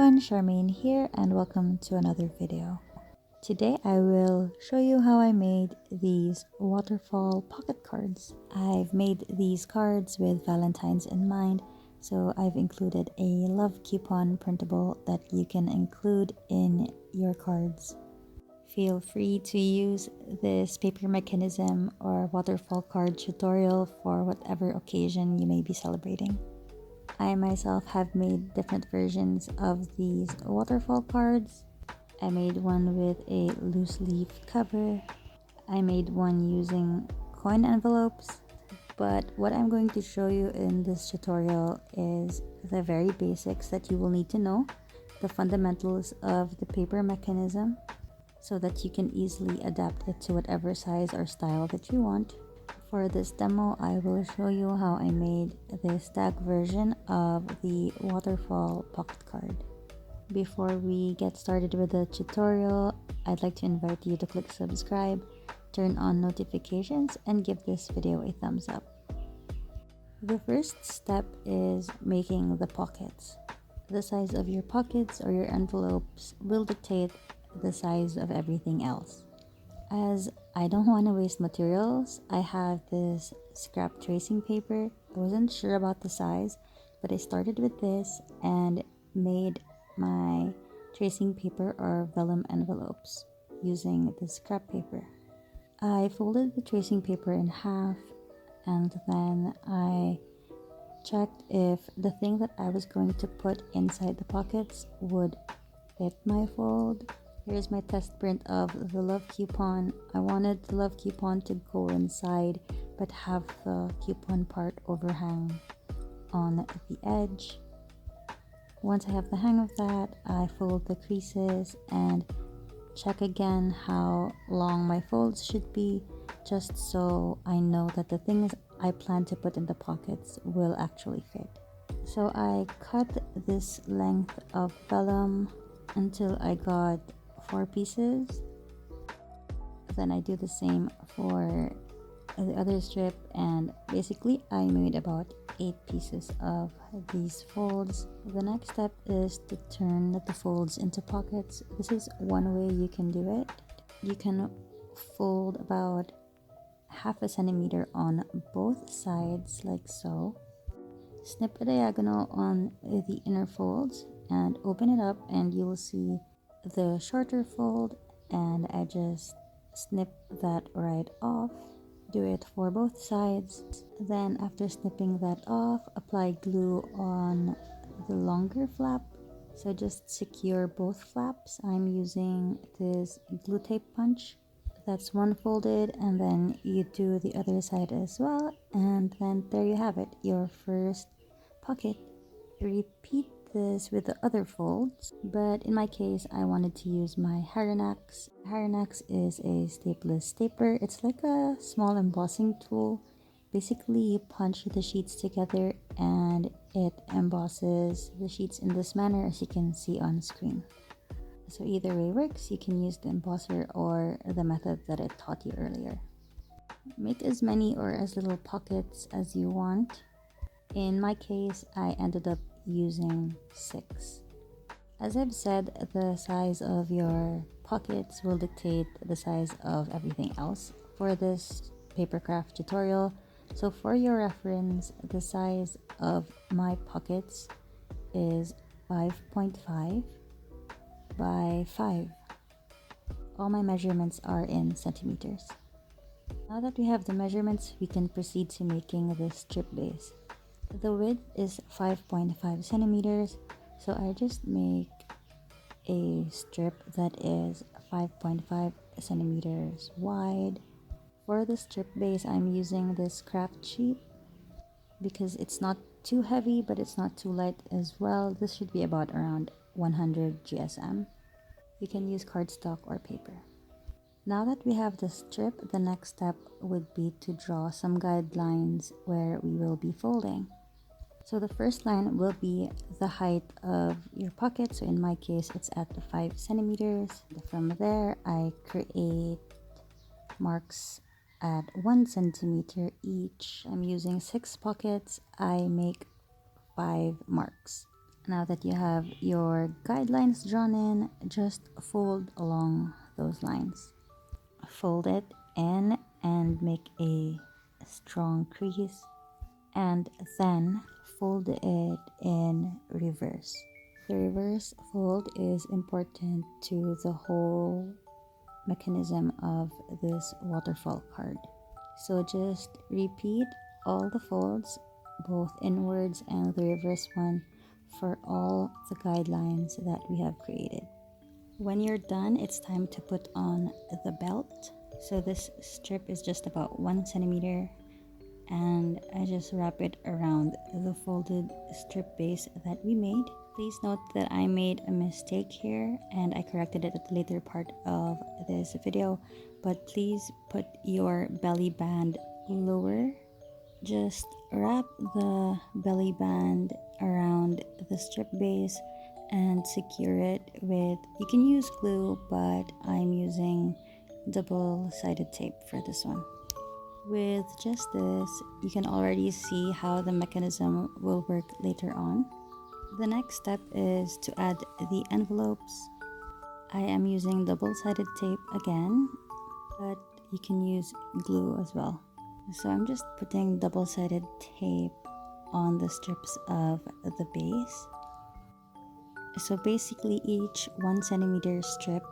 everyone, Charmaine here and welcome to another video. Today I will show you how I made these waterfall pocket cards. I've made these cards with Valentine's in mind, so I've included a love coupon printable that you can include in your cards. Feel free to use this paper mechanism or waterfall card tutorial for whatever occasion you may be celebrating. I myself have made different versions of these waterfall cards. I made one with a loose leaf cover. I made one using coin envelopes. But what I'm going to show you in this tutorial is the very basics that you will need to know, the fundamentals of the paper mechanism, so that you can easily adapt it to whatever size or style that you want. For this demo, I will show you how I made the stack version of the waterfall pocket card. Before we get started with the tutorial, I'd like to invite you to click subscribe, turn on notifications, and give this video a thumbs up. The first step is making the pockets. The size of your pockets or your envelopes will dictate the size of everything else. As I don't want to waste materials, I have this scrap tracing paper. I wasn't sure about the size, but I started with this and made my tracing paper or vellum envelopes using the scrap paper. I folded the tracing paper in half and then I checked if the thing that I was going to put inside the pockets would fit my fold. Here's my test print of the love coupon. I wanted the love coupon to go inside but have the coupon part overhang on the edge. Once I have the hang of that, I fold the creases and check again how long my folds should be, just so I know that the things I plan to put in the pockets will actually fit. So I cut this length of vellum until I got 4 pieces. Then I do the same for the other strip, and basically I made about 8 pieces of these folds. The next step is to turn the folds into pockets. This is one way you can do it. You can fold about half a centimeter on both sides like so. Snip a diagonal on the inner folds and open it up, and you will see the shorter fold, and I just snip that right off. Do it for both sides. Then after snipping that off, apply glue on the longer flap. So just secure both flaps. I'm using this glue tape punch. That's one folded, and then you do the other side as well, and then there you have it, your first pocket. Repeat this with the other folds, but in my case I wanted to use my Haranax. Haranax is a stapeless stapler. It's like a small embossing tool. Basically you punch the sheets together and it embosses the sheets in this manner, as you can see on screen. So either way works. You can use the embosser or the method that I taught you earlier. Make as many or as little pockets as you want. In my case, I ended up using 6. As I've said, the size of your pockets will dictate the size of everything else for this papercraft tutorial. So for your reference, the size of my pockets is 5.5 by 5. All my measurements are in centimeters. Now that we have the measurements, we can proceed to making the strip base. The width is 5.5 centimeters, so I just make a strip that is 5.5 centimeters wide. For the strip base, I'm using this craft sheet because it's not too heavy but it's not too light as well. This should be about around 100 GSM. You can use cardstock or paper. Now that we have the strip, the next step would be to draw some guidelines where we will be folding. So the first line will be the height of your pocket. So in my case, it's at 5 centimeters. From there, I create marks at 1 centimeter each. I'm using 6 pockets. I make 5 marks. Now that you have your guidelines drawn in, just fold along those lines. Fold it in and make a strong crease, and then fold it in reverse. The reverse fold is important to the whole mechanism of this waterfall card. So just repeat all the folds, both inwards and the reverse one, for all the guidelines that we have created. When you're done, it's time to put on the belt. So this strip is just about 1 centimeter, and I just wrap it around the folded strip base that we made. Please note that I made a mistake here and I corrected it at the later part of this video, but please put your belly band lower. Just wrap the belly band around the strip base and secure it with, you can use glue, but I'm using double-sided tape for this one. With just this, you can already see how the mechanism will work later on. The next step is to add the envelopes. I am using double-sided tape again, but you can use glue as well. So I'm just putting double-sided tape on the strips of the base. So basically each 1 centimeter strip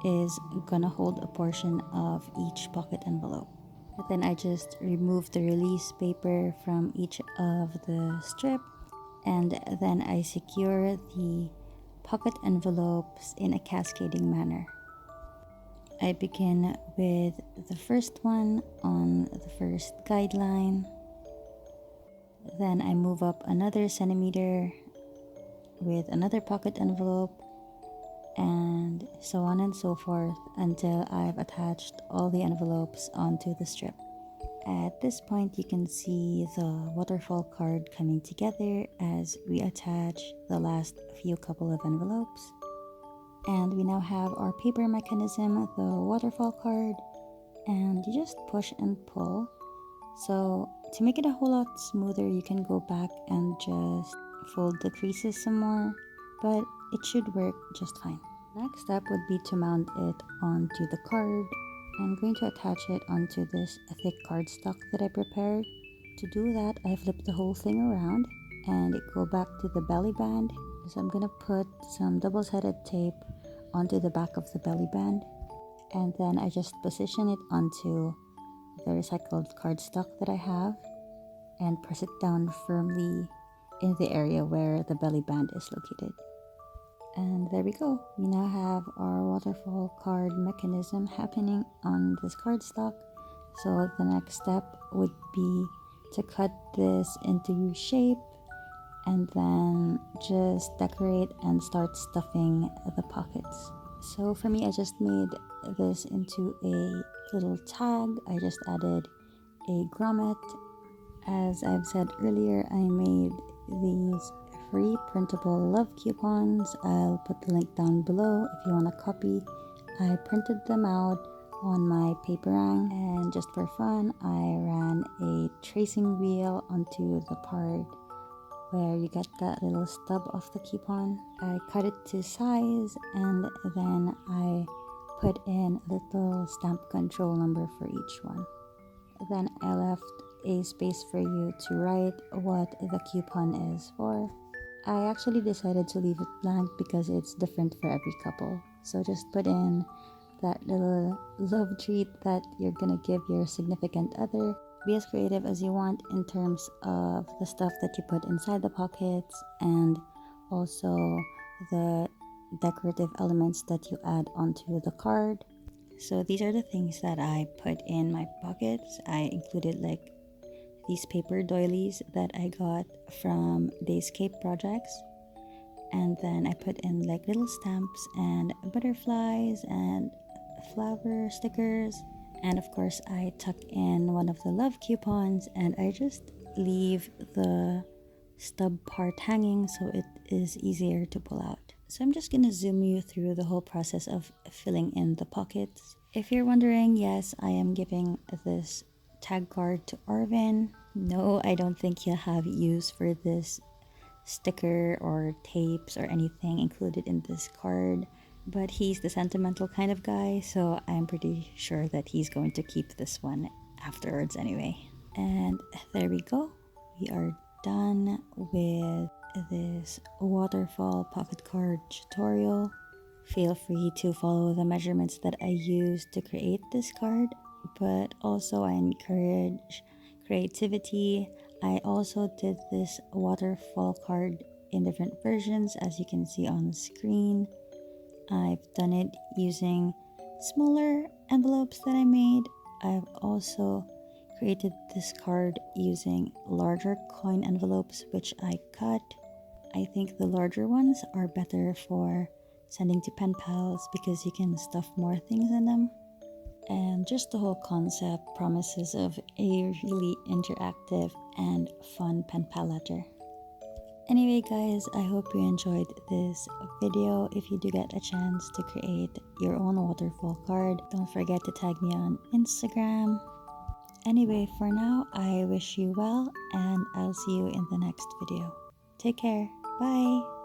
is gonna hold a portion of each pocket envelope. But then I just remove the release paper from each of the strip, and then I secure the pocket envelopes in a cascading manner. I begin with the first one on the first guideline. Then I move up another centimeter with another pocket envelope, and so on and so forth until I've attached all the envelopes onto the strip. At this point, you can see the waterfall card coming together as we attach the last few couple of envelopes. And we now have our paper mechanism, the waterfall card, and you just push and pull. So to make it a whole lot smoother, you can go back and just fold the creases some more, but it should work just fine. Next step would be to mount it onto the card. I'm going to attach it onto this thick cardstock that I prepared. To do that, I flip the whole thing around and go back to the belly band. So I'm gonna put some double-sided tape onto the back of the belly band, and then I just position it onto the recycled cardstock that I have and press it down firmly in the area where the belly band is located. And there we go. We now have our waterfall card mechanism happening on this cardstock. So the next step would be to cut this into shape and then just decorate and start stuffing the pockets. So for me, I just made this into a little tag. I just added a grommet. As I've said earlier, I made these free printable love coupons. I'll put the link down below if you want a copy. I printed them out on my paperang, and just for fun, I ran a tracing wheel onto the part where you get that little stub of the coupon. I cut it to size, and then I put in a little stamp control number for each one. Then I left a space for you to write what the coupon is for. I actually decided to leave it blank because it's different for every couple. So just put in that little love treat that you're gonna give your significant other. Be as creative as you want in terms of the stuff that you put inside the pockets and also the decorative elements that you add onto the card. So these are the things that I put in my pockets. I included like these paper doilies that I got from Dayscape projects, and then I put in like little stamps and butterflies and flower stickers, and of course I tuck in one of the love coupons, and I just leave the stub part hanging so it is easier to pull out. So I'm just gonna zoom you through the whole process of filling in the pockets. If you're wondering, yes, I am giving this tag card to Arvin. No, I don't think he'll have use for this sticker or tapes or anything included in this card, but he's the sentimental kind of guy, so I'm pretty sure that he's going to keep this one afterwards anyway. And there we go. We are done with this waterfall pocket card tutorial. Feel free to follow the measurements that I used to create this card, but also I encourage creativity. I also did this waterfall card in different versions, as you can see on the screen. I've done it using smaller envelopes that I made. I've also created this card using larger coin envelopes, which I cut. I think the larger ones are better for sending to pen pals because you can stuff more things in them. And just the whole concept promises of a really interactive and fun pen pal letter. Anyway guys, I hope you enjoyed this video. If you do get a chance to create your own waterfall card, don't forget to tag me on Instagram. Anyway, for now, I wish you well and I'll see you in the next video. Take care. Bye.